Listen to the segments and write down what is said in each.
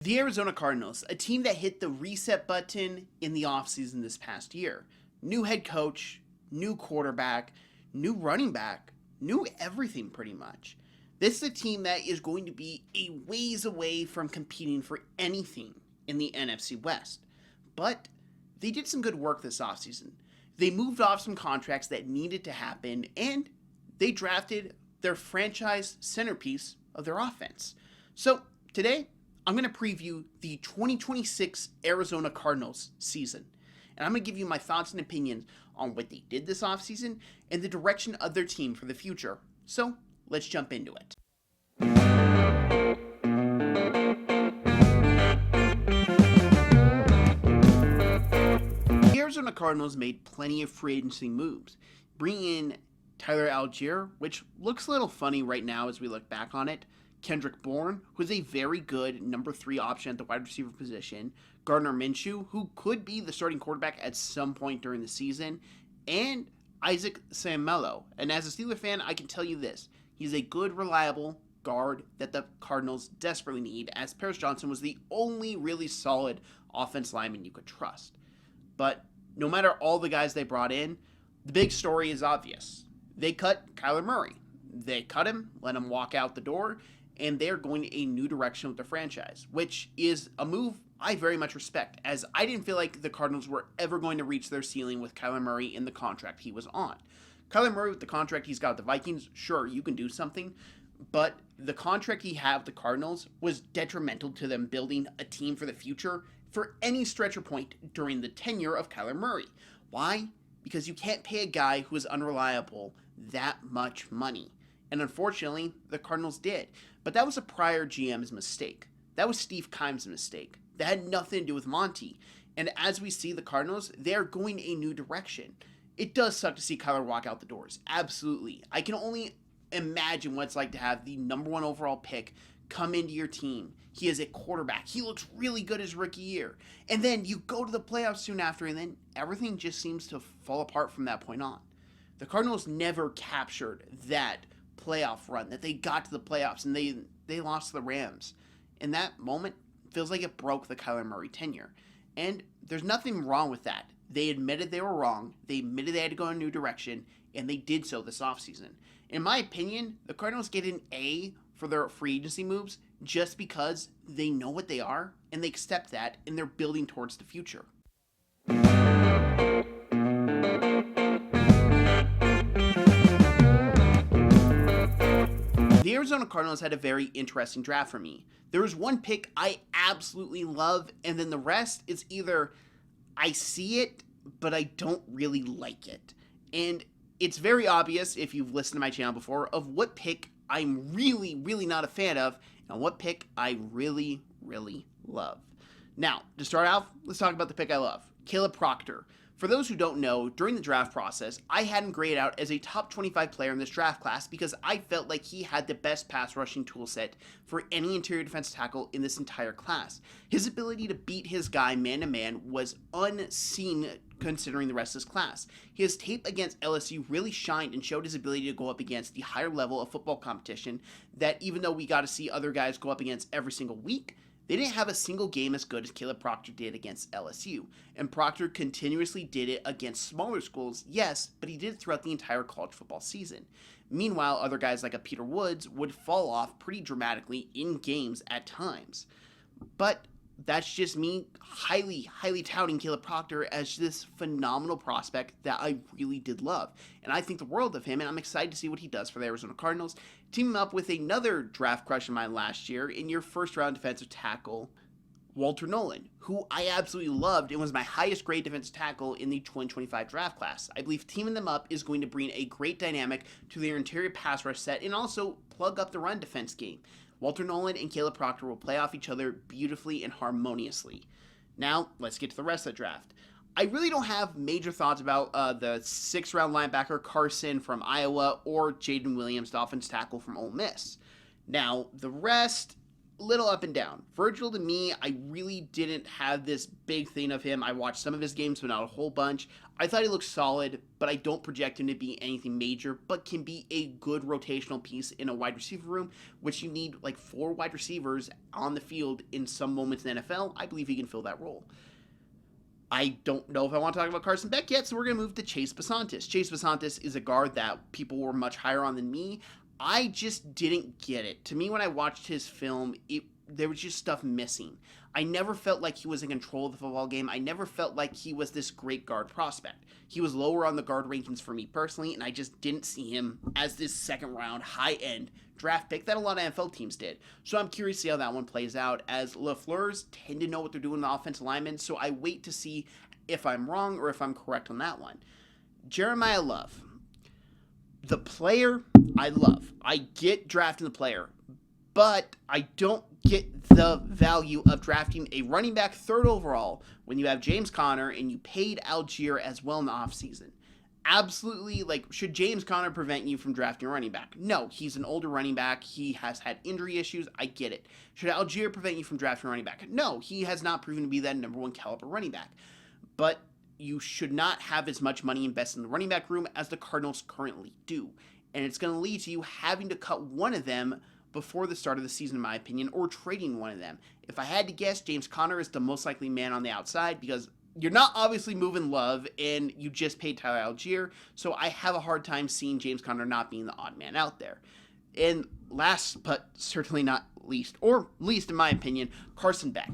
The Arizona Cardinals, a team that hit the reset button in the offseason this past year. New head coach, new quarterback, new running back, new everything pretty much. This is a team that is going to be a ways away from competing for anything in the NFC West. But they did some good work this offseason. They moved off some contracts that needed to happen, and they drafted their franchise centerpiece of their offense. So today, I'm going to preview the 2026 Arizona Cardinals season. And I'm going to give you my thoughts and opinions on what they did this offseason and the direction of their team for the future. So let's jump into it. The Arizona Cardinals made plenty of free agency moves, bringing in Tyler Algier, which looks a little funny right now as we look back on it, Kendrick Bourne, who's a very good number 3 option at the wide receiver position, Gardner Minshew, who could be the starting quarterback at some point during the season, and Isaac Seumalo. And as a Steeler fan, I can tell you this, he's a good, reliable guard that the Cardinals desperately need, as Paris Johnson was the only really solid offense lineman you could trust. But no matter all the guys they brought in, the big story is obvious. They cut Kyler Murray. They cut him, let him walk out the door, and they're going a new direction with the franchise, which is a move I very much respect, as I didn't feel like the Cardinals were ever going to reach their ceiling with Kyler Murray in the contract he was on. Kyler Murray with the contract he's got with the Vikings, sure, you can do something, but the contract he had with the Cardinals was detrimental to them building a team for the future for any stretch or point during the tenure of Kyler Murray. Why? Because you can't pay a guy who is unreliable that much money. And unfortunately, the Cardinals did. But that was a prior GM's mistake. That was Steve Keim's mistake. That had nothing to do with Monty. And as we see the Cardinals, they're going a new direction. It does suck to see Kyler walk out the doors. Absolutely. I can only imagine what it's like to have the number 1 overall pick come into your team. He is a quarterback. He looks really good his rookie year. And then you go to the playoffs soon after, and then everything just seems to fall apart from that point on. The Cardinals never captured that playoff run, that they got to the playoffs and they lost to the Rams. In that moment, it feels like it broke the Kyler Murray tenure. And there's nothing wrong with that. They admitted they were wrong. They admitted they had to go in a new direction, and they did so this offseason. In my opinion, the Cardinals get an A for their free agency moves just because they know what they are, and they accept that, and they're building towards the future. The Arizona Cardinals had a very interesting draft for me. There was one pick I absolutely love, and then the rest is either I see it, but I don't really like it. And it's very obvious, if you've listened to my channel before, of what pick I'm really, really not a fan of, and what pick I really, really love. Now, to start off, let's talk about the pick I love, Caleb Proctor. For those who don't know, during the draft process, I had him graded out as a top 25 player in this draft class because I felt like he had the best pass rushing tool set for any interior defense tackle in this entire class. His ability to beat his guy man-to-man was unseen considering the rest of his class. His tape against LSU really shined and showed his ability to go up against the higher level of football competition that even though we got to see other guys go up against every single week, they didn't have a single game as good as Caleb Proctor did against LSU, and Proctor continuously did it against smaller schools, yes, but he did it throughout the entire college football season. Meanwhile, other guys like a Peter Woods would fall off pretty dramatically in games at times. But that's just me highly touting Caleb Proctor as this phenomenal prospect that I really did love. And I think the world of him, and I'm excited to see what he does for the Arizona Cardinals. Teaming up with another draft crush of mine last year in your first round defensive tackle, Walter Nolan, who I absolutely loved and was my highest grade defensive tackle in the 2025 draft class. I believe teaming them up is going to bring a great dynamic to their interior pass rush set and also plug up the run defense game. Walter Nolan and Caleb Proctor will play off each other beautifully and harmoniously. Now, let's get to the rest of the draft. I really don't have major thoughts about the 6th round linebacker Carson from Iowa or Jaden Williams, the offensive tackle from Ole Miss. Now, the rest, little up and down. Virgil, to me, I really didn't have this big thing of him. I watched some of his games, but not a whole bunch. I thought he looked solid, but I don't project him to be anything major, but can be a good rotational piece in a wide receiver room, which you need like 4 wide receivers on the field in some moments in the NFL. I believe he can fill that role. I don't know if I want to talk about Carson Beck yet, so we're going to move to Chase Basantis. Chase Basantis is a guard that people were much higher on than me. I just didn't get it. To me, when I watched his film, there was just stuff missing. I never felt like he was in control of the football game. I never felt like he was this great guard prospect. He was lower on the guard rankings for me personally, and I just didn't see him as this second-round, high-end draft pick that a lot of NFL teams did. So I'm curious to see how that one plays out, as LaFleur's tend to know what they're doing in the offensive linemen, so I wait to see if I'm wrong or if I'm correct on that one. Jeremiah Love. The player, I love. I get drafting the player, but I don't get the value of drafting a running back 3rd overall when you have James Conner and you paid Algier as well in the offseason. Absolutely, should James Conner prevent you from drafting a running back? No, he's an older running back. He has had injury issues. I get it. Should Algier prevent you from drafting a running back? No, he has not proven to be that number 1 caliber running back. But you should not have as much money invested in the running back room as the Cardinals currently do. And it's going to lead to you having to cut one of them before the start of the season, in my opinion, or trading one of them. If I had to guess, James Conner is the most likely man on the outside because you're not obviously moving Love and you just paid Tyler Algier. So I have a hard time seeing James Conner not being the odd man out there. And last, but certainly not least, or least in my opinion, Carson Beck.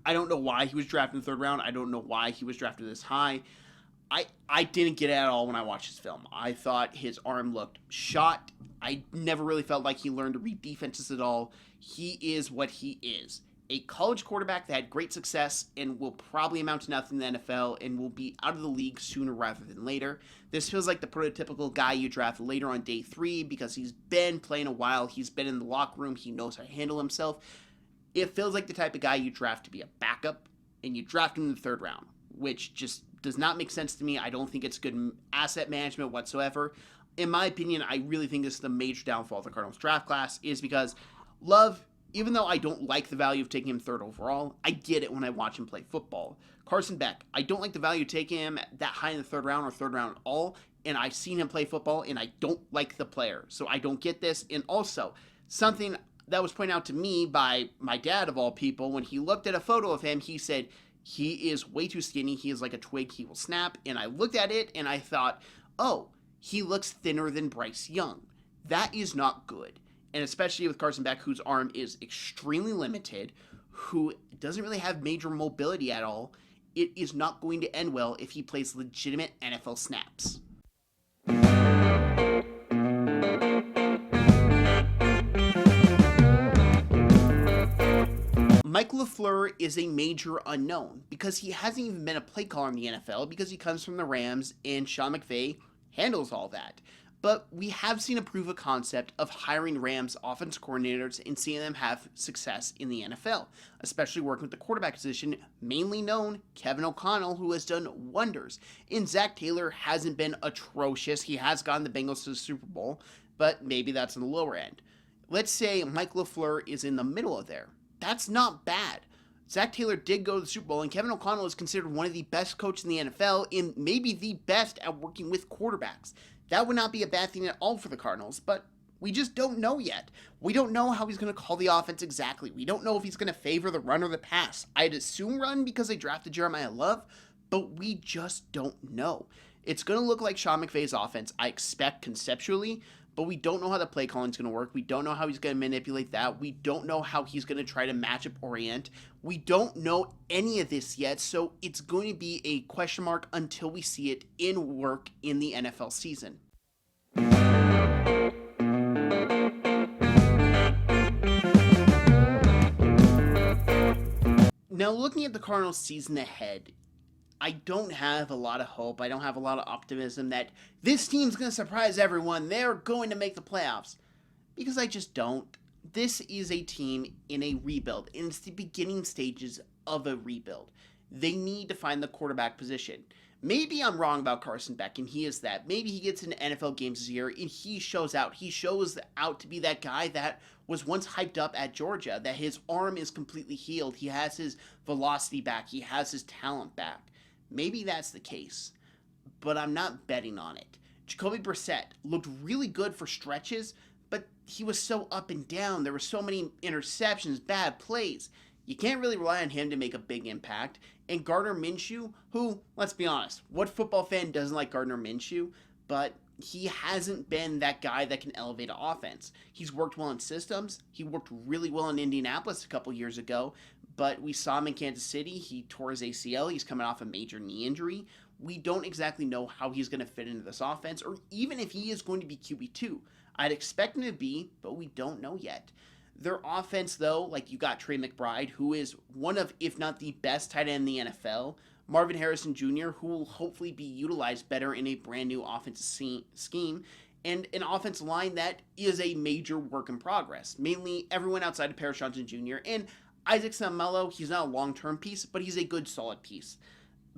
I don't know why he was drafted in the 3rd round. I don't know why he was drafted this high. I didn't get it at all when I watched his film. I thought his arm looked shot. I never really felt like he learned to read defenses at all. He is what he is. A college quarterback that had great success and will probably amount to nothing in the NFL and will be out of the league sooner rather than later. This feels like the prototypical guy you draft later on day 3 because he's been playing a while. He's been in the locker room. He knows how to handle himself. It feels like the type of guy you draft to be a backup, and you draft him in the 3rd round, which just does not make sense to me. I don't think it's good asset management whatsoever. In my opinion, I really think this is the major downfall of the Cardinals draft class, is because Love, even though I don't like the value of taking him 3rd overall, I get it when I watch him play football. Carson Beck, I don't like the value of taking him that high in the 3rd round or 3rd round at all, and I've seen him play football, and I don't like the player. So I don't get this. And also, something that was pointed out to me by my dad, of all people, when he looked at a photo of him, he said, he is way too skinny, he is like a twig, he will snap, and I looked at it, and I thought, oh, he looks thinner than Bryce Young. That is not good, and especially with Carson Beck, whose arm is extremely limited, who doesn't really have major mobility at all, it is not going to end well if he plays legitimate NFL snaps. Mike LaFleur is a major unknown because he hasn't even been a play caller in the NFL because he comes from the Rams and Sean McVay handles all that. But we have seen a proof of concept of hiring Rams offensive coordinators and seeing them have success in the NFL, especially working with the quarterback position, mainly known Kevin O'Connell, who has done wonders. And Zach Taylor hasn't been atrocious. He has gotten the Bengals to the Super Bowl, but maybe that's on the lower end. Let's say Mike LaFleur is in the middle of there. That's not bad. Zach Taylor did go to the Super Bowl, and Kevin O'Connell is considered one of the best coaches in the NFL and maybe the best at working with quarterbacks. That would not be a bad thing at all for the Cardinals, but we just don't know yet. We don't know how he's going to call the offense exactly. We don't know if he's going to favor the run or the pass. I'd assume run because they drafted Jeremiah Love, but we just don't know. It's going to look like Sean McVay's offense, I expect conceptually, but we don't know how the play calling is going to work. We don't know how he's going to manipulate that. We don't know how he's going to try to matchup orient. We don't know any of this yet, so it's going to be a question mark until we see it in work in the NFL season. Now, looking at the Cardinals season ahead, I don't have a lot of hope. I don't have a lot of optimism that this team's going to surprise everyone. They're going to make the playoffs. Because I just don't. This is a team in a rebuild. And it's the beginning stages of a rebuild. They need to find the quarterback position. Maybe I'm wrong about Carson Beck, and he is that. Maybe he gets into NFL games this year, and he shows out. He shows out to be that guy that was once hyped up at Georgia, that his arm is completely healed. He has his velocity back. He has his talent back. Maybe that's the case, but I'm not betting on it. Jacoby Brissett looked really good for stretches, but he was so up and down. There were so many interceptions, bad plays. You can't really rely on him to make a big impact. And Gardner Minshew, who, let's be honest, what football fan doesn't like Gardner Minshew? But he hasn't been that guy that can elevate an offense. He's worked well in systems. He worked really well in Indianapolis a couple years ago, but we saw him in Kansas City. He tore his ACL. He's coming off a major knee injury. We don't exactly know how he's going to fit into this offense, or even if he is going to be QB2. I'd expect him to be, but we don't know yet. Their offense, though, like you got Trey McBride, who is one of, if not the best tight end in the NFL. Marvin Harrison Jr., who will hopefully be utilized better in a brand new offensive scheme. And an offensive line that is a major work in progress. Mainly everyone outside of Paris Johnson Jr. And Isaac Seumalo, he's not a long-term piece, but he's a good, solid piece.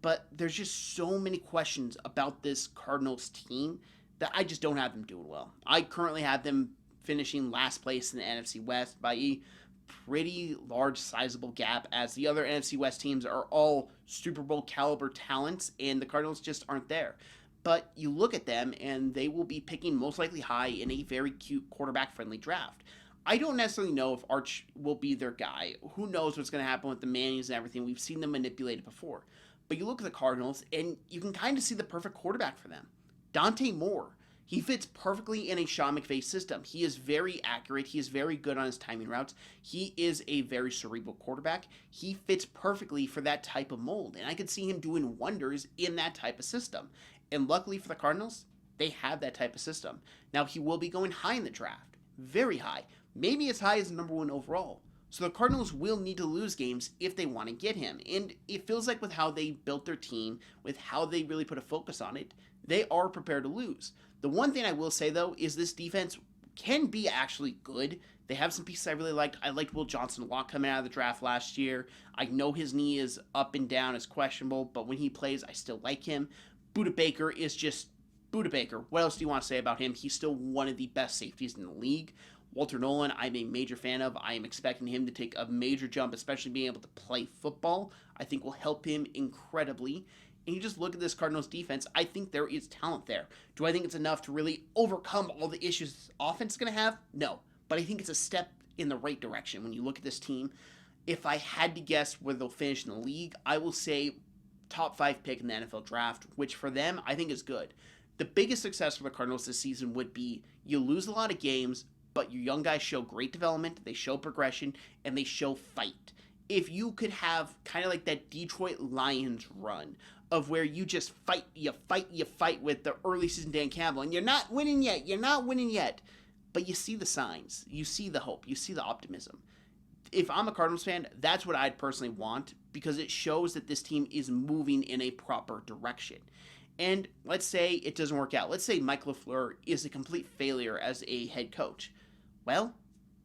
But there's just so many questions about this Cardinals team that I just don't have them doing well. I currently have them finishing last place in the NFC West by a pretty large, sizable gap, as the other NFC West teams are all Super Bowl caliber talents, and the Cardinals just aren't there. But you look at them, and they will be picking most likely high in a very cute quarterback-friendly draft. I don't necessarily know if Arch will be their guy. Who knows what's going to happen with the Mannings and everything. We've seen them manipulated before. But you look at the Cardinals, and you can kind of see the perfect quarterback for them. Dante Moore. He fits perfectly in a Sean McVay system. He is very accurate. He is very good on his timing routes. He is a very cerebral quarterback. He fits perfectly for that type of mold, and I could see him doing wonders in that type of system. And luckily for the Cardinals, they have that type of system. Now, he will be going high in the draft. Very high. Maybe as high as number 1 overall. So the Cardinals will need to lose games if they want to get him. And it feels like with how they built their team, with how they really put a focus on it, they are prepared to lose. The one thing I will say, though, is this defense can be actually good. They have some pieces I really liked. I liked Will Johnson a lot coming out of the draft last year. I know his knee is up and down, is questionable, but when he plays, I still like him. Budda Baker is just Budda Baker. What else do you want to say about him? He's still one of the best safeties in the league. Walter Nolan, I'm a major fan of. I am expecting him to take a major jump, especially being able to play football. I think will help him incredibly. And you just look at this Cardinals defense, I think there is talent there. Do I think it's enough to really overcome all the issues this offense is going to have? No. But I think it's a step in the right direction when you look at this team. If I had to guess where they'll finish in the league, I will say top 5 pick in the NFL draft, which for them I think is good. The biggest success for the Cardinals this season would be you lose a lot of games, but your young guys show great development, they show progression, and they show fight. If you could have kind of like that Detroit Lions run of where you just fight with the early season Dan Campbell, and you're not winning yet, but you see the signs, you see the hope, you see the optimism. If I'm a Cardinals fan, that's what I'd personally want, because it shows that this team is moving in a proper direction. And let's say it doesn't work out. Let's say Mike LaFleur is a complete failure as a head coach. Well,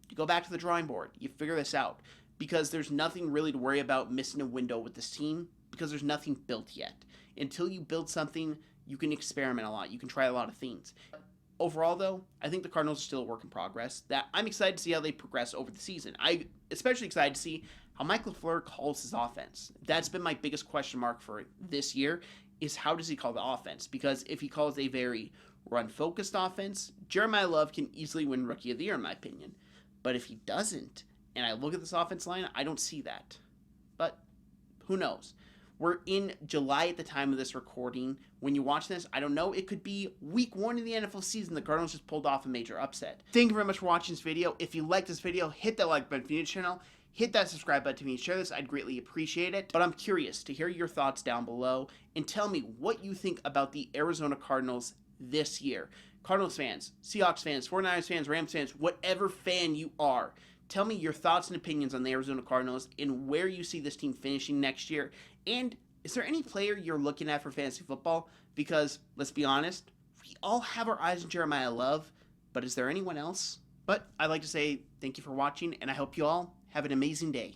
you go back to the drawing board. You figure this out, because there's nothing really to worry about missing a window with this team, because there's nothing built yet. Until you build something, you can experiment a lot. You can try a lot of things. Overall, though, I think the Cardinals are still a work in progress. That I'm excited to see how they progress over the season. I'm especially excited to see how Mike LaFleur calls his offense. That's been my biggest question mark for this year, is how does he call the offense? Because if he calls a very run-focused offense, Jeremiah Love can easily win Rookie of the Year, in my opinion. But if he doesn't, and I look at this offense line, I don't see that. But who knows? We're in July at the time of this recording. When you watch this, I don't know. It could be week 1 in the NFL season. The Cardinals just pulled off a major upset. Thank you very much for watching this video. If you liked this video, hit that like button for the new channel. Hit that subscribe button to me and share this. I'd greatly appreciate it. But I'm curious to hear your thoughts down below. And tell me what you think about the Arizona Cardinals this year. Cardinals fans, Seahawks fans, 49ers fans, Rams fans, whatever fan you are. Tell me your thoughts and opinions on the Arizona Cardinals and where you see this team finishing next year. And is there any player you're looking at for fantasy football? Because, let's be honest, we all have our eyes on Jeremiah Love, but is there anyone else? But I'd like to say thank you for watching, and I hope you all have an amazing day.